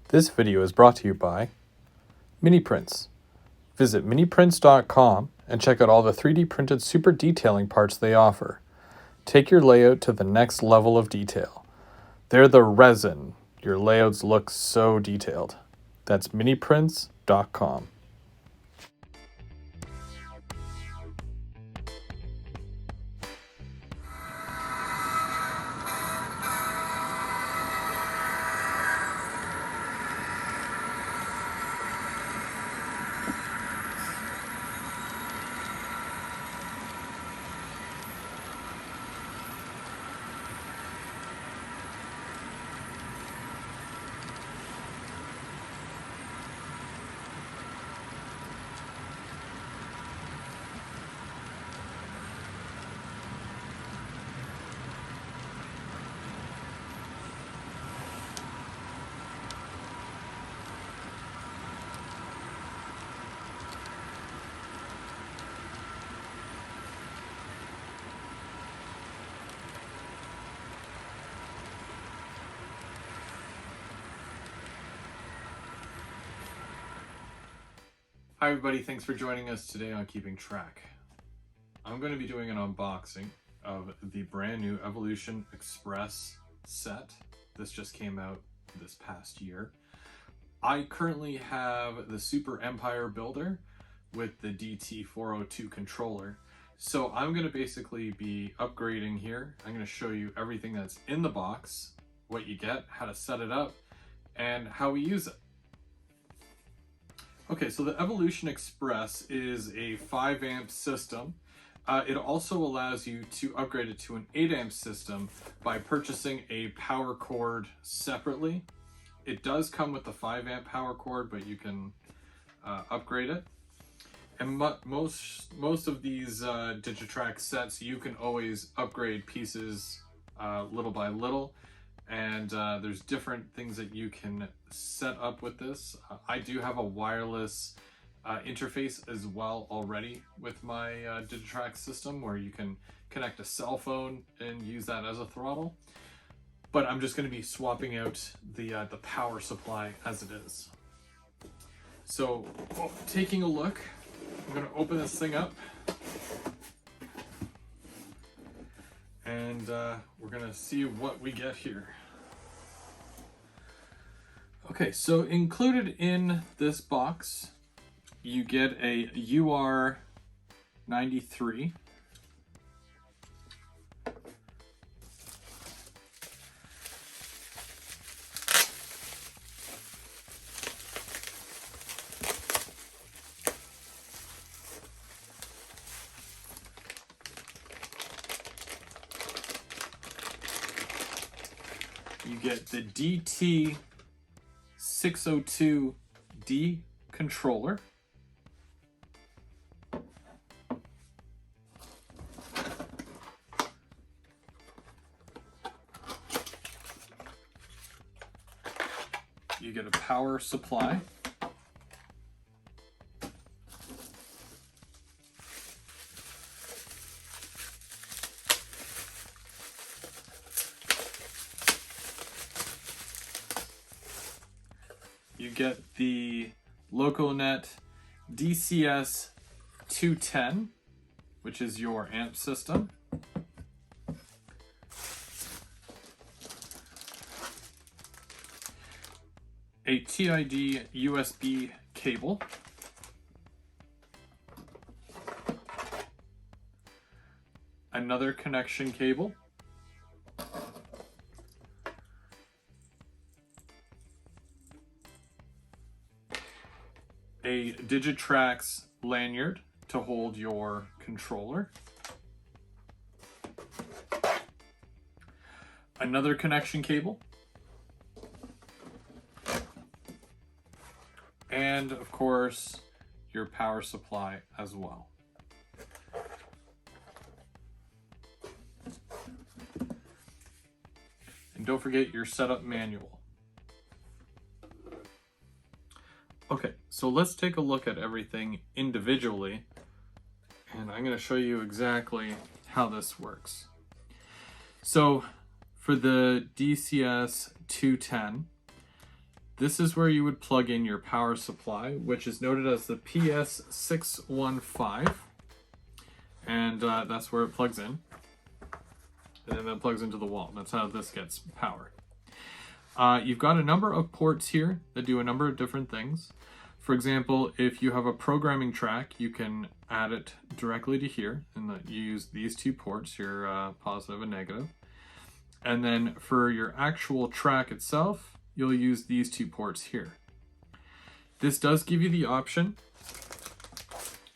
This video is brought to you by Mini Prints. Visit miniprints.com and check out all the 3D printed super detailing parts they offer. Take your layout to the next level of detail. They're the resin. Your layouts look so detailed. That's miniprints.com. Hi everybody, thanks for joining us today on Keeping Track. I'm going to be doing an unboxing of the brand new Evolution Express set. This just came out this past year. I currently have the Super Empire Builder with the DT402 controller. So I'm going to basically be upgrading here. I'm going to show you everything that's in the box, what you get, how to set it up, and how we use it. Okay, so the Evolution Express is a 5 amp system. It also allows you to upgrade it to an 8 amp system by purchasing a power cord separately. It does come with the 5 amp power cord, but you can upgrade it. And most of these Digitrax sets, you can always upgrade pieces little by little. And there's different things that you can set up with this. I do have a wireless interface as well already with my Digitrax system, where you can connect a cell phone and use that as a throttle. But I'm just going to be swapping out the power supply as it is. So taking a look, I'm going to open this thing up. And we're gonna see what we get here. Okay, so included in this box, you get a UR93. You get the DT602D controller. You get a power supply. You get the LocoNet DCS 210, which is your amp system. A TID USB cable. Another connection cable. A Digitrax lanyard to hold your controller. Another connection cable. And of course, your power supply as well. And don't forget your setup manual. Okay, so let's take a look at everything individually, and I'm going to show you exactly how this works. So for the DCS 210, This is where you would plug in your power supply, which is noted as the PS615, and that's where it plugs in. And then that plugs into the wall. That's how this gets power. You've got a number of ports here that do a number of different things. For example, if you have a programming track, you can add it directly to here, and you use these two ports, your positive and negative. And then for your actual track itself, you'll use these two ports here. This does give you the option,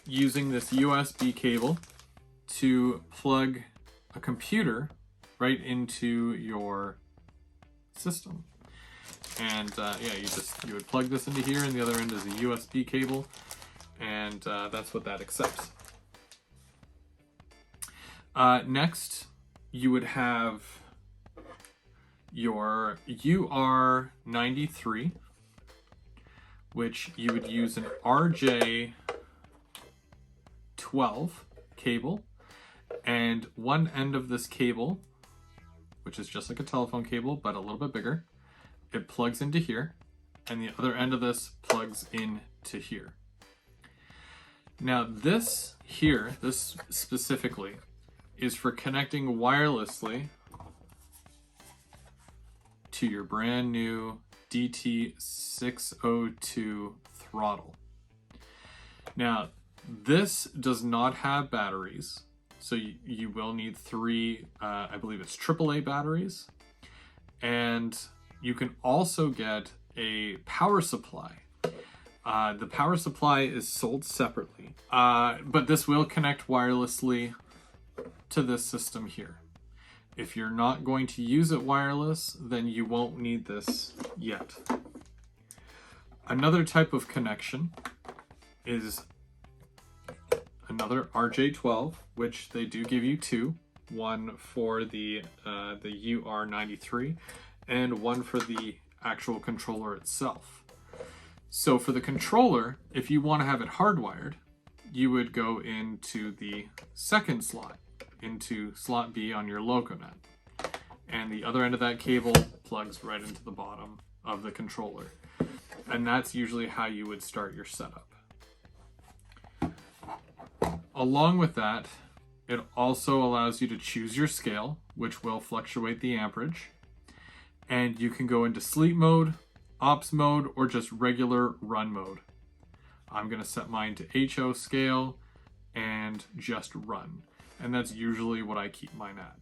using this USB cable, to plug a computer right into your system. And yeah, you would plug this into here, and the other end is a USB cable, and that's what that accepts. Next, you would have your UR93, which you would use an RJ12 cable, and one end of this cable, which is just like a telephone cable but a little bit bigger, it plugs into here, and the other end of this plugs into here. Now this here, this specifically, is for connecting wirelessly to your brand new DT602 throttle. Now this does not have batteries, so you will need three, I believe it's AAA batteries, and you can also get a power supply. The power supply is sold separately, but this will connect wirelessly to this system here. If you're not going to use it wireless, then you won't need this yet. Another type of connection is another RJ12, which they do give you two, one for the UR93 and one for the actual controller itself. So for the controller, if you want to have it hardwired, you would go into the second slot, into slot B on your LocoNet. And the other end of that cable plugs right into the bottom of the controller. And that's usually how you would start your setup. Along with that, it also allows you to choose your scale, which will fluctuate the amperage. And you can go into sleep mode, ops mode, or just regular run mode. I'm going to set mine to HO scale and just run. And that's usually what I keep mine at.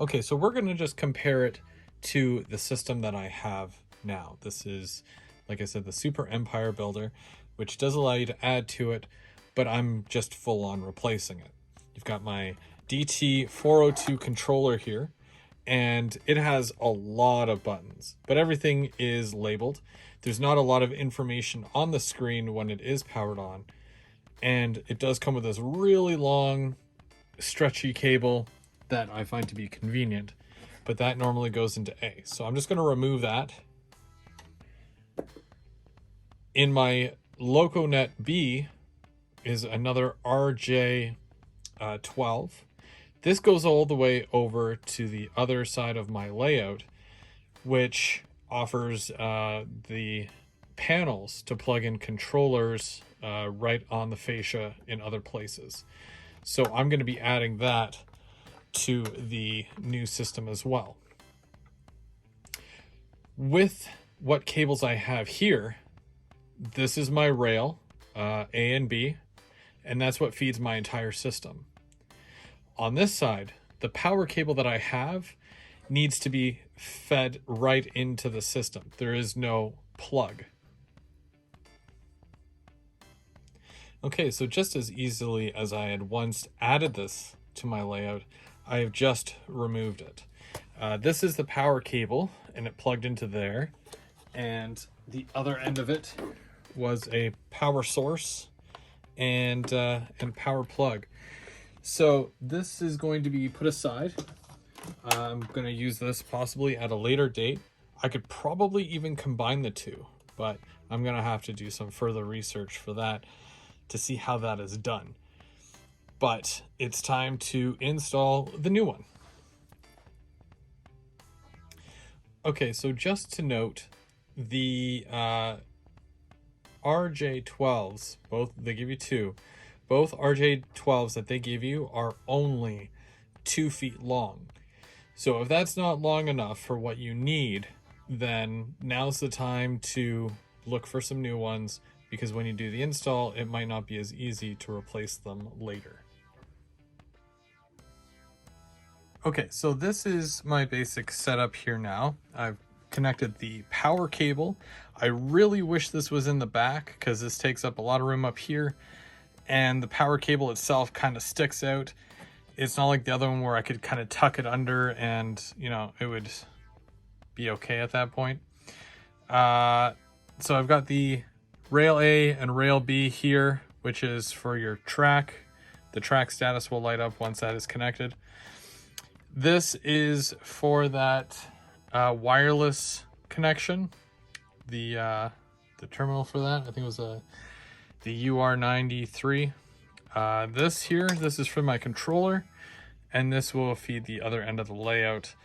Okay, so we're going to just compare it to the system that I have now. This is, like I said, the Super Empire Builder, which does allow you to add to it, but I'm just full on replacing it. You've got my DT402 controller here, and it has a lot of buttons, but everything is labeled. There's not a lot of information on the screen when it is powered on, and it does come with this really long, stretchy cable that I find to be convenient, but that normally goes into A. So I'm just going to remove that. In my LocoNet B is another RJ12. This goes all the way over to the other side of my layout, which offers the panels to plug in controllers right on the fascia in other places. So I'm going to be adding that to the new system as well. With what cables I have here, this is my rail, A and B, and that's what feeds my entire system. On this side, the power cable that I have needs to be fed right into the system. There is no plug. Okay, so just as easily as I had once added this to my layout, I have just removed it. This is the power cable, and it plugged into there, and the other end of it was a power source and power plug. So this is going to be put aside. I'm going to use this possibly at a later date. I could probably even combine the two, but I'm going to have to do some further research for that to see how that is done. But it's time to install the new one. Okay, so just to note, the RJ12s, both, they give you two. Both RJ12s that they give you are only 2 feet long. So if that's not long enough for what you need, then now's the time to look for some new ones, because when you do the install, it might not be as easy to replace them later. Okay, so this is my basic setup here now. I've connected the power cable. I really wish this was in the back because this takes up a lot of room up here, and the power cable itself kind of sticks out. It's not like the other one where I could kind of tuck it under and, you know, it would be okay at that point. So I've got the rail A and rail B here, which is for your track. The track status will light up once that is connected. This is for that wireless connection. The terminal for that, I think it was the UR93. This is for my controller, and this will feed the other end of the layout,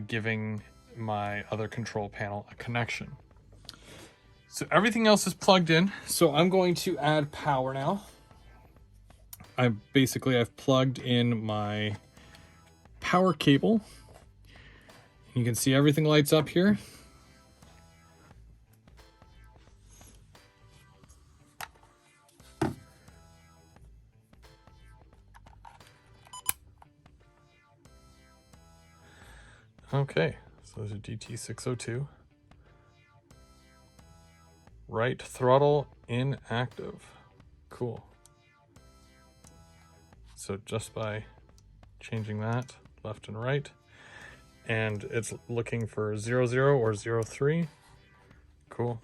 giving my other control panel a connection. So everything else is plugged in. So I'm going to add power now. I've plugged in my power cable. You can see everything lights up here. Okay, so there's a DT602. Right throttle inactive. Cool. So just by changing that left and right, and it's looking for 00 or 03. Cool.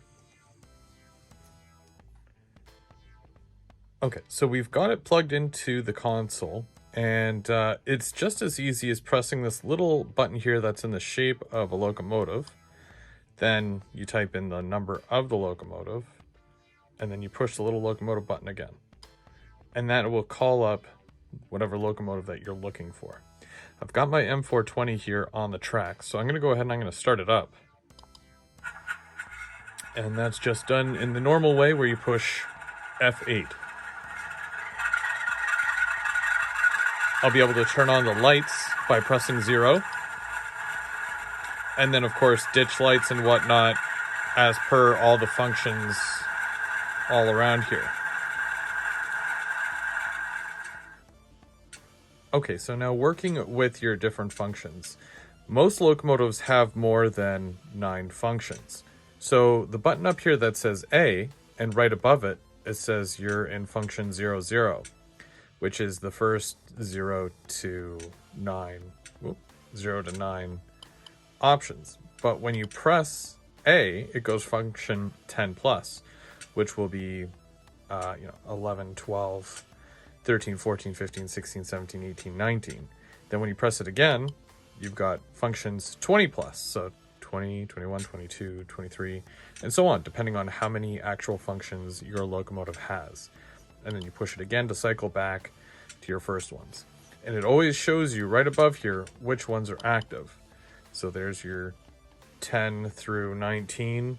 Okay, so we've got it plugged into the console, and it's just as easy as pressing this little button here that's in the shape of a locomotive. Then you type in the number of the locomotive, and then you push the little locomotive button again. And that will call up whatever locomotive that you're looking for. I've got my M420 here on the track, so I'm going to go ahead and I'm going to start it up. And that's just done in the normal way where you push F8. I'll be able to turn on the lights by pressing 0. And then, of course, ditch lights and whatnot as per all the functions all around here. Okay, so now working with your different functions. Most locomotives have more than 9 functions. So the button up here that says A, and right above it, it says you're in function 00, which is the first 0 to 9 options. But when you press A, it goes function 10 plus, which will be 11, 12, 13, 14, 15, 16, 17, 18, 19. Then when you press it again, you've got functions 20 plus, so 20, 21, 22, 23, and so on, depending on how many actual functions your locomotive has. And then you push it again to cycle back to your first ones. And it always shows you right above here which ones are active. So there's your 10 through 19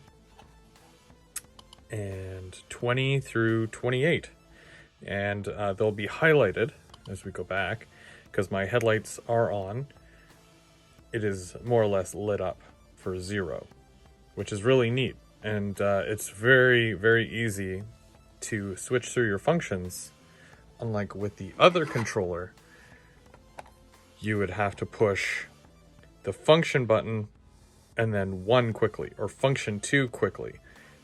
and 20 through 28. And they'll be highlighted as we go back because my headlights are on. It is more or less lit up for 0, which is really neat. And it's very, very easy to switch through your functions. Unlike with the other controller, you would have to push the function button and then 1 quickly, or function 2 quickly,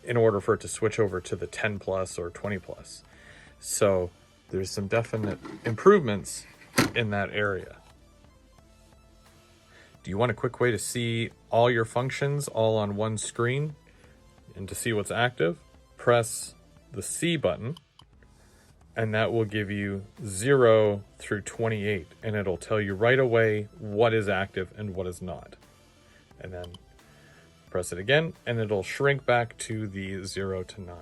in order for it to switch over to the 10 plus or 20 plus. So there's some definite improvements in that area. Do you want a quick way to see all your functions all on one screen and to see what's active? Press the C button, and that will give you 0 through 28, and it'll tell you right away what is active and what is not. And then press it again, and it'll shrink back to the 0 to 9.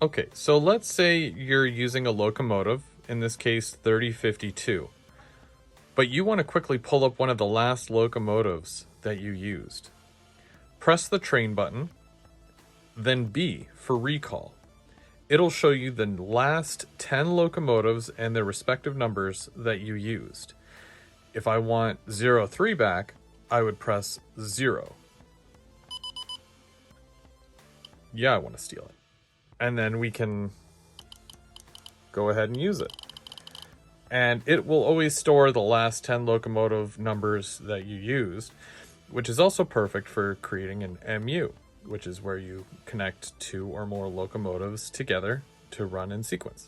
Okay, so let's say you're using a locomotive, in this case 3052, but you want to quickly pull up one of the last locomotives that you used. Press the train button, then B for recall. It'll show you the last 10 locomotives and their respective numbers that you used. If I want 03 back, I would press 0. Yeah, I want to steal it. And then we can go ahead and use it. And it will always store the last 10 locomotive numbers that you used, which is also perfect for creating an MU, which is where you connect 2 or more locomotives together to run in sequence.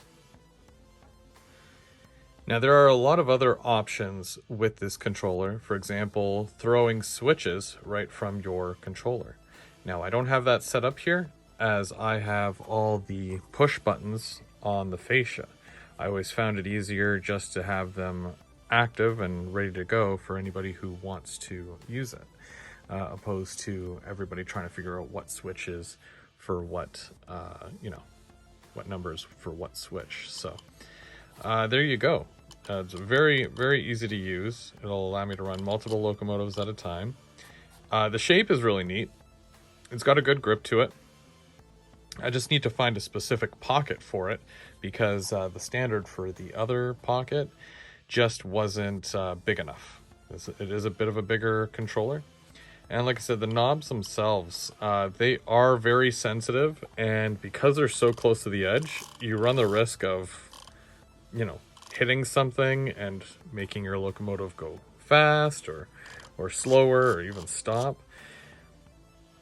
Now, there are a lot of other options with this controller. For example, throwing switches right from your controller. Now, I don't have that set up here, as I have all the push buttons on the fascia. I always found it easier just to have them active and ready to go for anybody who wants to use it, opposed to everybody trying to figure out what switches for what, what numbers for what switch. So there you go. It's very, very easy to use. It'll allow me to run multiple locomotives at a time. The shape is really neat. It's got a good grip to it. I just need to find a specific pocket for it, because the standard for the other pocket just wasn't big enough. It is a bit of a bigger controller. And like I said, the knobs themselves, they are very sensitive, and because they're so close to the edge, you run the risk of, hitting something and making your locomotive go fast or slower or even stop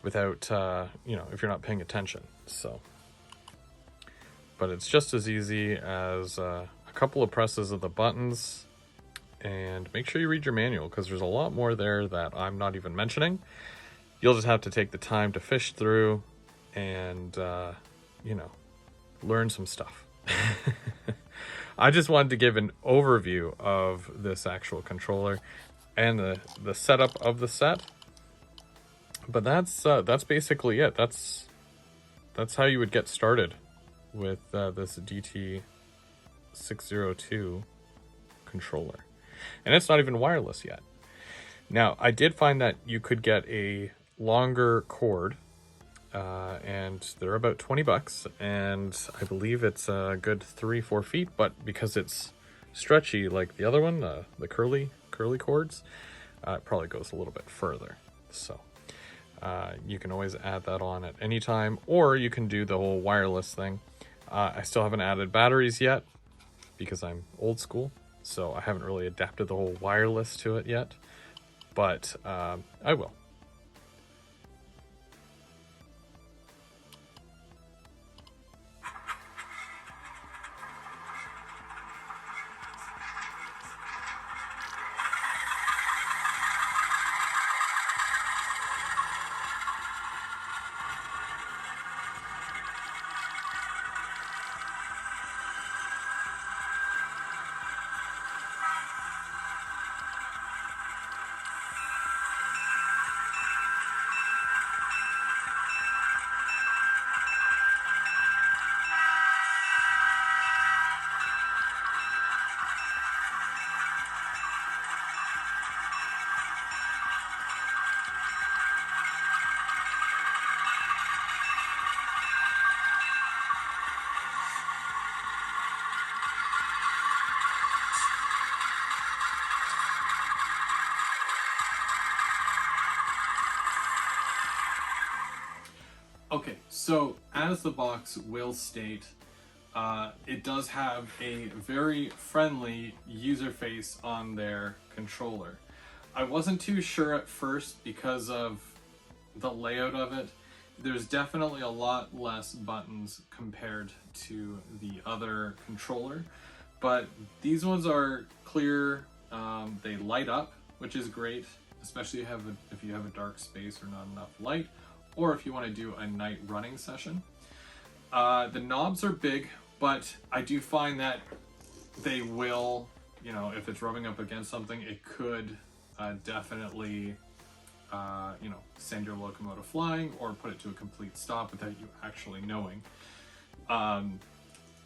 without, if you're not paying attention. So, but it's just as easy as a couple of presses of the buttons, and make sure you read your manual, because there's a lot more there that I'm not even mentioning. You'll just have to take the time to fish through and, learn some stuff. I just wanted to give an overview of this actual controller and the setup of the set. But that's basically it. That's how you would get started with this DT602 controller. And it's not even wireless yet. Now, I did find that you could get a longer cord, and they're about $20, and I believe it's a good 3-4 feet, but because it's stretchy like the other one, the curly cords, it probably goes a little bit further. So you can always add that on at any time, or you can do the whole wireless thing. I still haven't added batteries yet because I'm old school, so I haven't really adapted the whole wireless to it yet, but I will. Okay, so as the box will state, it does have a very friendly user face on their controller. I wasn't too sure at first because of the layout of it. There's definitely a lot less buttons compared to the other controller, but these ones are clear. They light up, which is great, especially if you have a dark space or not enough light, or if you want to do a night running session. The knobs are big, but I do find that they will, if it's rubbing up against something, it could definitely, send your locomotive flying or put it to a complete stop without you actually knowing.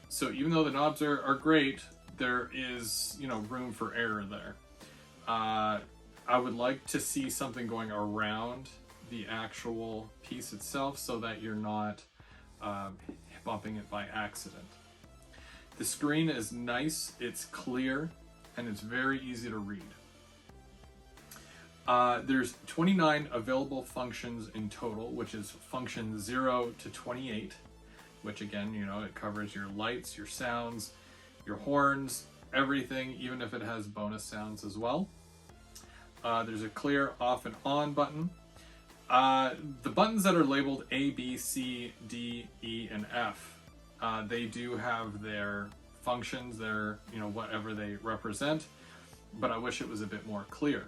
So even though the knobs are great, there is, room for error there. I would like to see something going around the actual piece itself so that you're not bumping it by accident. The screen is nice, it's clear, and it's very easy to read. There's 29 available functions in total, which is function 0 to 28, which again, you know, it covers your lights, your sounds, your horns, everything, even if it has bonus sounds as well. There's a clear off and on button. The buttons that are labeled A, B, C, D, E, and F, they do have their functions, their, you know, whatever they represent, but I wish it was a bit more clear,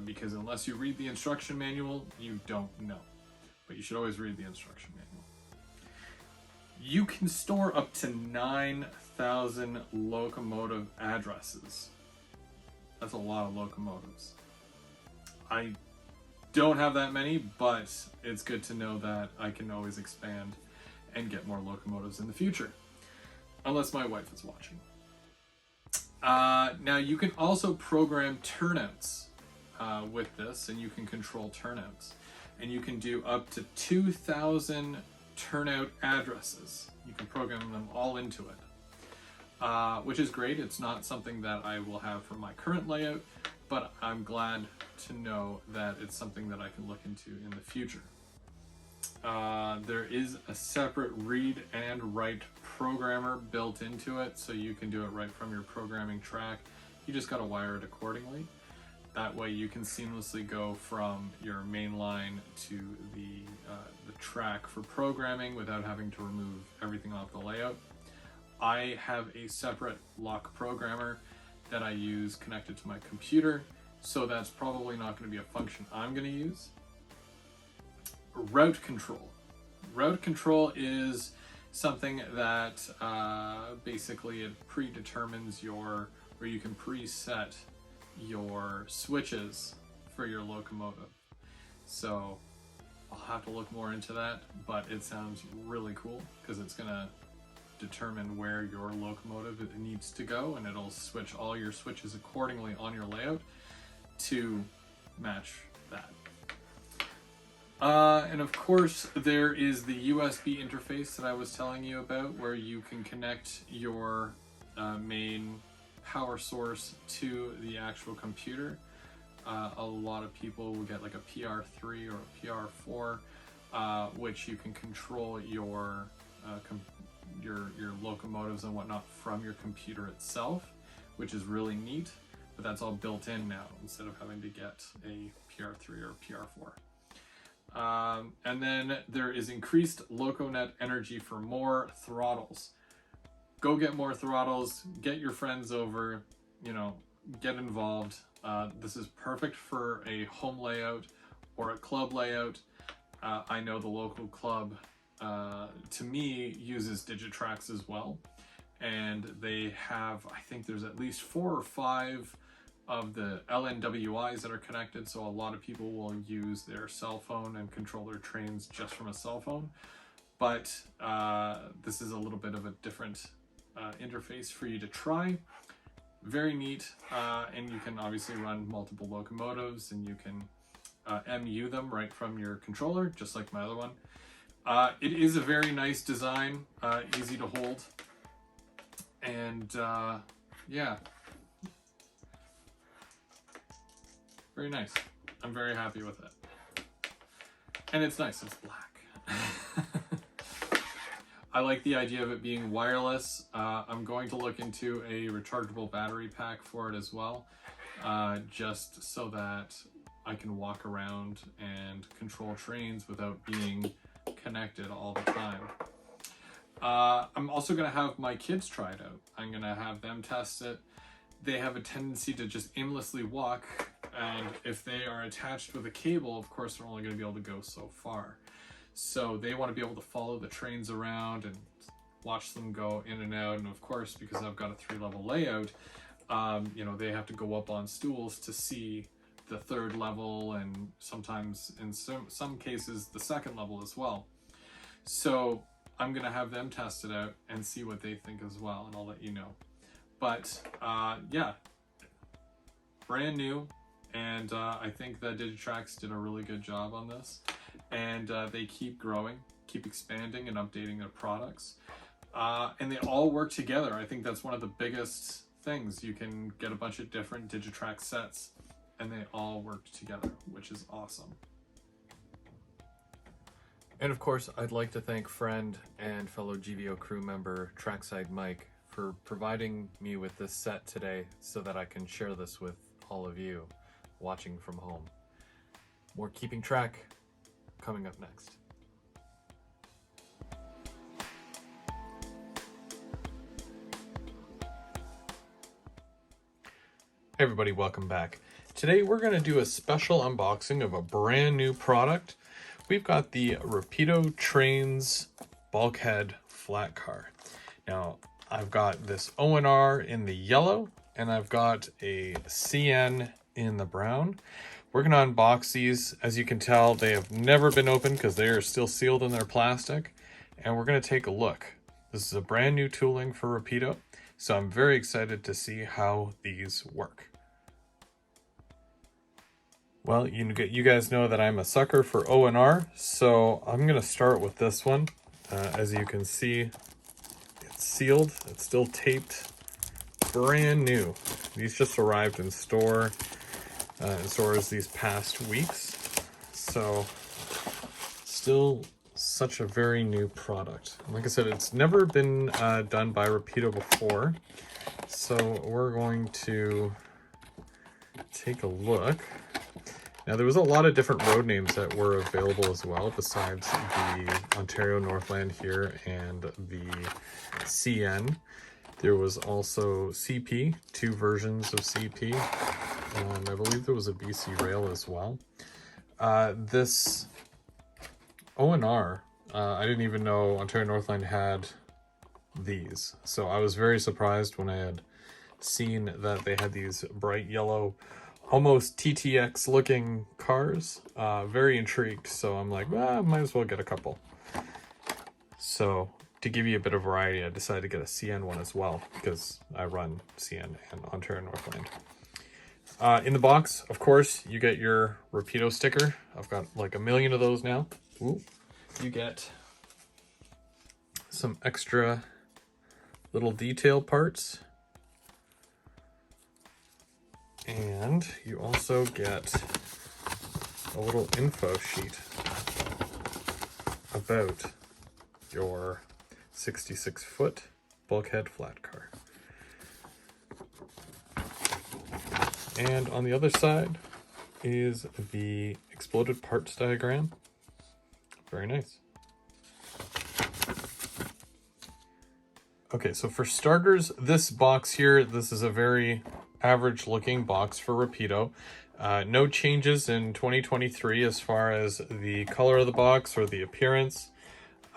because unless you read the instruction manual, you don't know. But you should always read the instruction manual. You can store up to 9,000 locomotive addresses. That's a lot of locomotives. I don't have that many, but it's good to know that I can always expand and get more locomotives in the future. Unless my wife is watching. Now you can also program turnouts with this, and you can control turnouts. And you can do up to 2,000 turnout addresses. You can program them all into it, which is great. It's not something that I will have for my current layout, but I'm glad to know that it's something that I can look into in the future. There is a separate read and write programmer built into it, so you can do it right from your programming track. You just got to wire it accordingly. That way you can seamlessly go from your main line to the track for programming without having to remove everything off the layout. I have a separate lock programmer that I use connected to my computer, so that's probably not going to be a function I'm going to use. Route control. Route control is something that basically it predetermines your, or you can preset your switches for your locomotive. So I'll have to look more into that, but it sounds really cool because it's gonna determine where your locomotive needs to go, and it'll switch all your switches accordingly on your layout to match that. And of course there is the USB interface that I was telling you about, where you can connect your main power source to the actual computer. A lot of people will get like a PR3 or a PR4, which you can control your locomotives and whatnot from your computer itself, which is really neat. But that's all built in now instead of having to get a PR3 or a PR4. And then there is increased LocoNet energy for more throttles. Go get more throttles, get your friends over, you know, get involved. This is perfect for a home layout or a club layout. I know the local club, to me, uses Digitrax as well. And they have, I think there's at least 4 or 5 of the LNWIs that are connected. So a lot of people will use their cell phone and control their trains just from a cell phone. But this is a little bit of a different interface for you to try. Very neat, and you can obviously run multiple locomotives, and you can MU them right from your controller, just like my other one. It is a very nice design, easy to hold, and yeah, very nice. I'm very happy with it, and it's nice. It's black. I like the idea of it being wireless. I'm going to look into a rechargeable battery pack for it as well, just so that I can walk around and control trains without being connected all the time. I'm also going to have my kids try it out. I'm going to have them test it. They have a tendency to just aimlessly walk, and if they are attached with a cable, of course, they're only going to be able to go so far. So they want to be able to follow the trains around and watch them go in and out. And of course, because I've got a 3-level layout, you know, they have to go up on stools to see the 3rd level, and sometimes in some cases the 2nd level as well. So I'm going to have them test it out and see what they think as well, and I'll let you know. But yeah, brand new, and I think that Digitrax did a really good job on this, and they keep growing, keep expanding and updating their products, and they all work together. I think that's one of the biggest things. You can get a bunch of different Digitrax sets and they all work together, which is awesome. And of course, I'd like to thank friend and fellow GVO crew member Trackside Mike for providing me with this set today so that I can share this with all of you watching from home. More keeping track coming up next. Hey everybody, welcome back. Today we're going to do a special unboxing of a brand new product. We've got the Rapido Trains Bulkhead flat car. Now I've got this ONR in the yellow and I've got a CN in the brown. We're going to unbox these. As you can tell, they have never been opened because they are still sealed in their plastic, and we're going to take a look. This is a brand new tooling for Rapido, so I'm very excited to see how these work. Well, you guys know that I'm a sucker for ONR, so I'm going to start with this one. As you can see, it's sealed, it's still taped, brand new. These just arrived in stores these past weeks, so still such a very new product. Like I said, it's never been done by Rapido before, so we're going to take a look. Now, there was a lot of different road names that were available as well, besides the Ontario Northland here and the CN. There was also CP, 2 versions of CP. I believe there was a BC Rail as well. This ONR, I didn't even know Ontario Northland had these. So I was very surprised when I had seen that they had these bright yellow, almost TTX looking cars. Very intrigued, so I'm like, well, I might as well get a couple. So to give you a bit of variety, I decided to get a CN one as well because I run CN and Ontario Northland. In the box, of course, you get your Rapido sticker. I've got like a million of those now. Ooh. You get some extra little detail parts. And you also get a little info sheet about your 66-foot bulkhead flat car. And on the other side is the exploded parts diagram. Very nice. Okay, so for starters, this box here, this is a very average looking box for Rapido. No changes in 2023 as far as the color of the box or the appearance.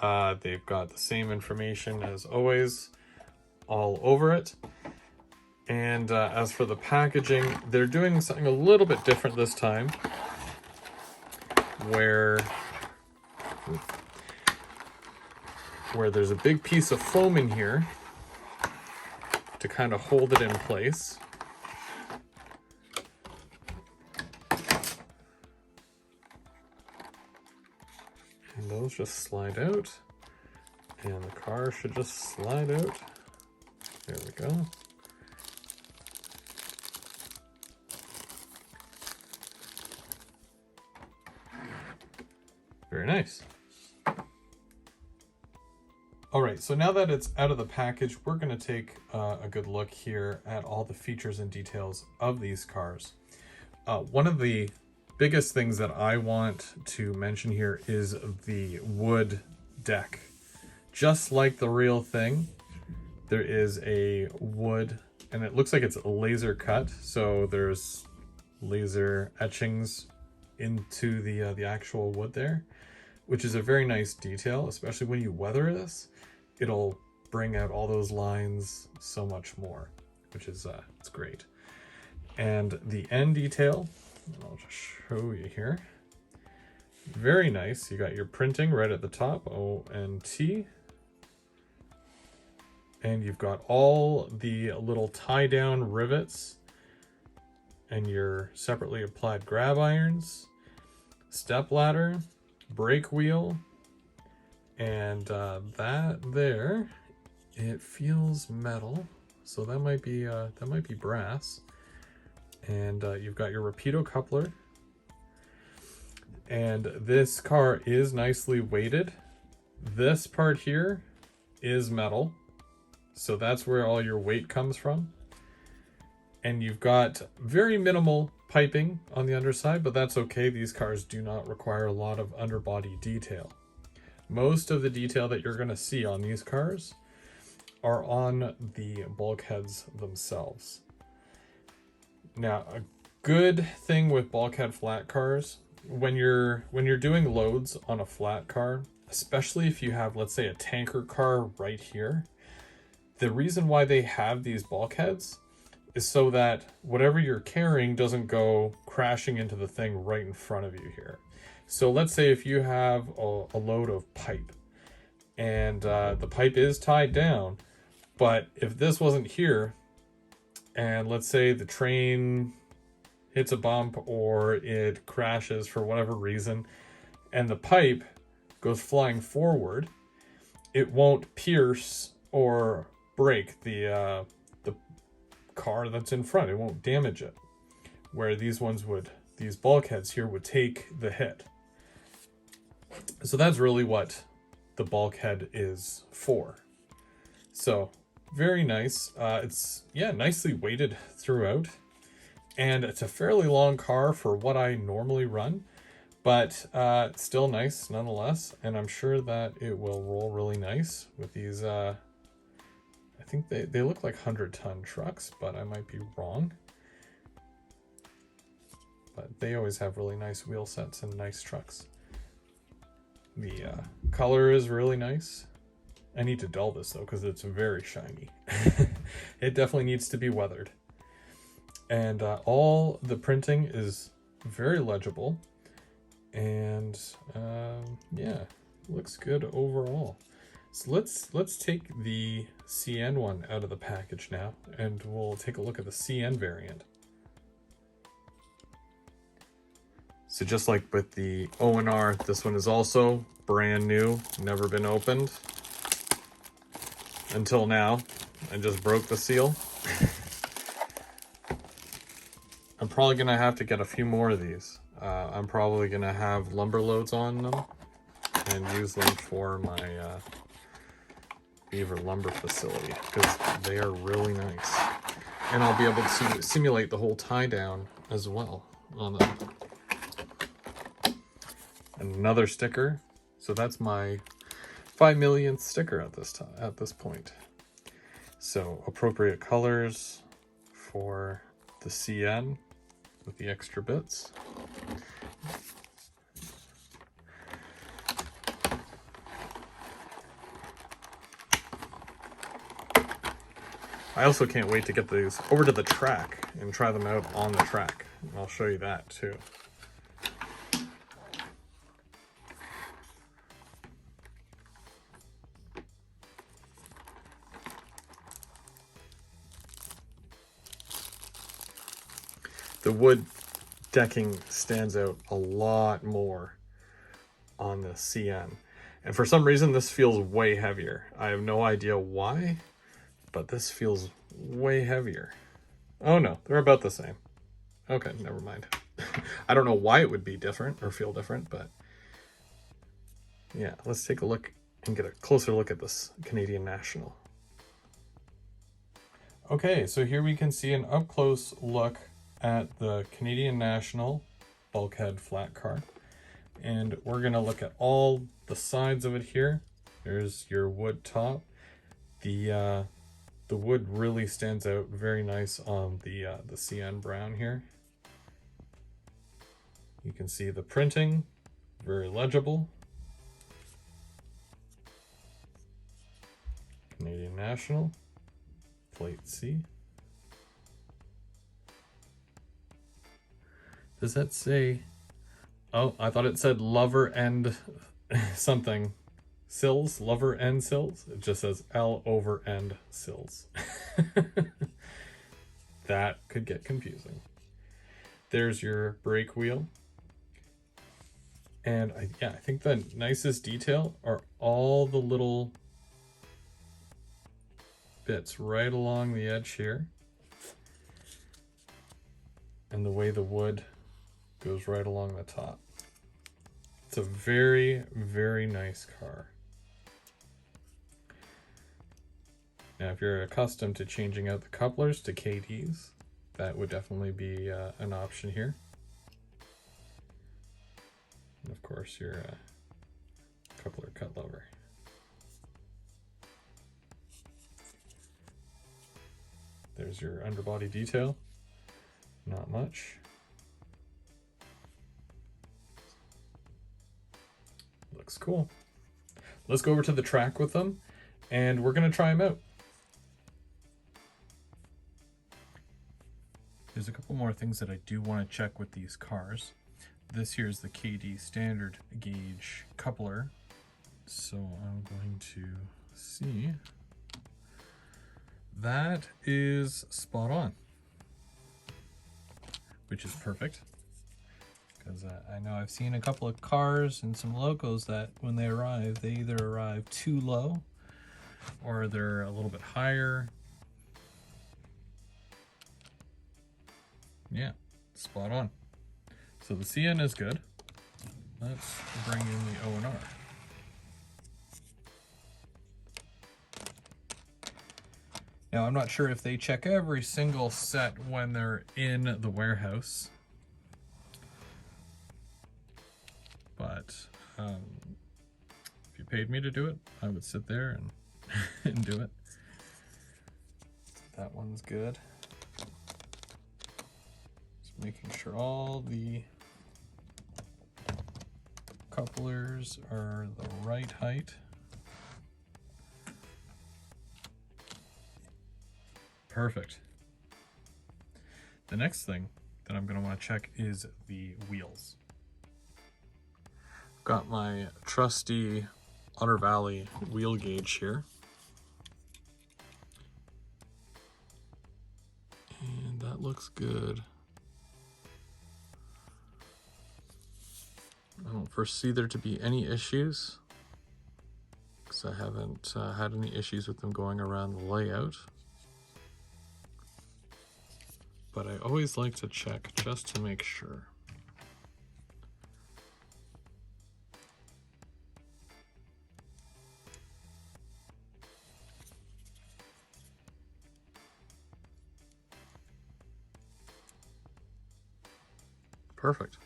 They've got the same information as always all over it. And as for the packaging, they're doing something a little bit different this time, where there's a big piece of foam in here to kind of hold it in place. And those just slide out, and the car should just slide out. There we go. Very nice. All right, so now that it's out of the package, we're going to take a good look here at all the features and details of these cars. One of the biggest things that I want to mention here is the wood deck. Just like the real thing, there is a wood, and it looks like it's laser cut, so there's laser etchings into the actual wood there, which is a very nice detail, especially when you weather this. It'll bring out all those lines so much more, which is it's great. And the end detail, I'll just show you here. Very nice. You got your printing right at the top, O and T. And you've got all the little tie-down rivets and your separately applied grab irons, step ladder, brake wheel, and that there, it feels metal, so that might be brass. And you've got your Rapido coupler, and this car is nicely weighted. This part here is metal, so that's where all your weight comes from. And you've got very minimal piping on the underside, but that's okay. These cars do not require a lot of underbody detail. Most of the detail that you're going to see on these cars are on the bulkheads themselves. Now, a good thing with bulkhead flat cars, when you're doing loads on a flat car, especially if you have, let's say, a tanker car right here, the reason why they have these bulkheads is so that whatever you're carrying doesn't go crashing into the thing right in front of you here. So let's say if you have a load of pipe, and the pipe is tied down, but if this wasn't here, and let's say the train hits a bump or it crashes for whatever reason, and the pipe goes flying forward, it won't pierce or break the car that's in front. It won't damage it. Where these bulkheads here would take the hit. So that's really what the bulkhead is for. So very nice. It's nicely weighted throughout, and it's a fairly long car for what I normally run, but it's still nice nonetheless. And I'm sure that it will roll really nice with these. I think they look like 100-ton trucks, but I might be wrong. But they always have really nice wheel sets and nice trucks. The color is really nice. I need to dull this though, because it's very shiny. It definitely needs to be weathered. And all the printing is very legible. And looks good overall. So let's take the CN one out of the package now, and we'll take a look at the CN variant. So just like with the O&R, this one is also brand new, never been opened until now. I just broke the seal. I'm probably gonna have to get a few more of these. I'm probably gonna have lumber loads on them and use them for my Beaver lumber facility, because they are really nice. And I'll be able to simulate the whole tie down as well on them. Another sticker. So that's my 5 millionth sticker at this point. So appropriate colors for the CN with the extra bits. I also can't wait to get these over to the track and try them out on the track. I'll show you that too. The wood decking stands out a lot more on the CN. And for some reason, this feels way heavier. I have no idea why, but this feels way heavier. Oh no, they're about the same. Okay, never mind. I don't know why it would be different or feel different, but yeah, let's take a look and get a closer look at this Canadian National. Okay, so here we can see an up-close look at the Canadian National bulkhead flat car. And we're gonna look at all the sides of it here. There's your wood top. The wood really stands out very nice on the CN brown here. You can see the printing, very legible. Canadian National, plate C. Does that say, oh, I thought it said lover and something. Sills, lover and sills. It just says L over end sills. That could get confusing. There's your brake wheel. And I think the nicest detail are all the little bits right along the edge here. And the way the wood goes right along the top. It's a very, very nice car. Now, if you're accustomed to changing out the couplers to KDs, that would definitely be an option here. And of course, your coupler cut lever. There's your underbody detail. Not much. Looks cool. Let's go over to the track with them, and we're gonna try them out. There's a couple more things that I do want to check with these cars. This here is the KD standard gauge coupler. So I'm going to see. That is spot on, which is perfect. Because I know I've seen a couple of cars and some locos that when they arrive, they either arrive too low or they're a little bit higher. Yeah, spot on. So the CN is good. Let's bring in the O&R. Now, I'm not sure if they check every single set when they're in the warehouse. But if you paid me to do it, I would sit there and do it. That one's good. Just making sure all the couplers are the right height. Perfect. The next thing that I'm going to want to check is the wheels. Got my trusty Otter Valley wheel gauge here. And that looks good. I don't foresee there to be any issues, because I haven't had any issues with them going around the layout. But I always like to check just to make sure. Perfect.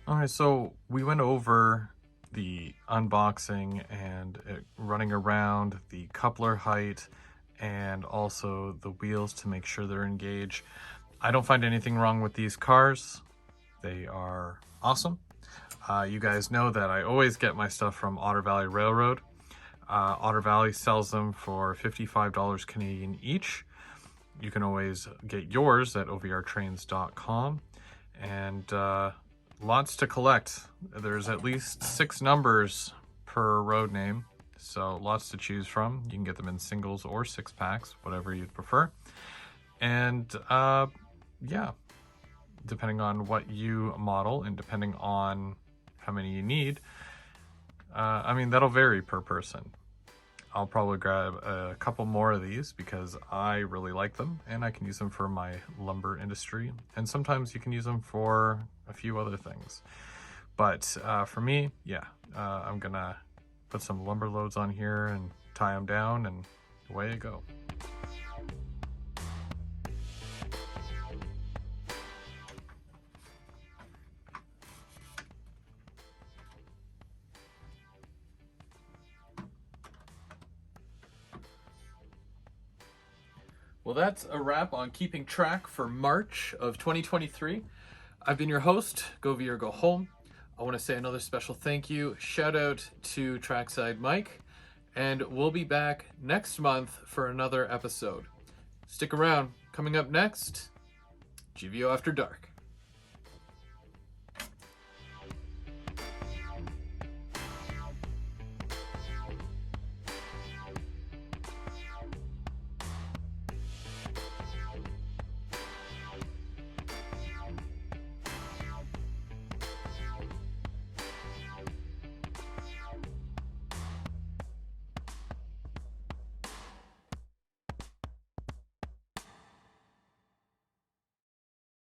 All right, so we went over the unboxing and running around, the coupler height, and also the wheels to make sure they're engaged. I don't find anything wrong with these cars. They are awesome. You guys know that I always get my stuff from Otter Valley Railroad. Otter Valley sells them for $55 Canadian each. You can always get yours at ovrtrains.com. And lots to collect. There's at least 6 numbers per road name, so lots to choose from. You can get them in singles or 6-packs, whatever you prefer. And yeah, depending on what you model and depending on how many you need, I mean, that'll vary per person. I'll probably grab a couple more of these because I really like them and I can use them for my lumber industry. And sometimes you can use them for a few other things. But for me, yeah, I'm gonna put some lumber loads on here and tie them down and away you go. Well, that's a wrap on keeping track for March of 2023. I've been your host, Go Via or Go Home. I want to say another special thank you. Shout out to Trackside Mike. And we'll be back next month for another episode. Stick around. Coming up next, GVO After Dark.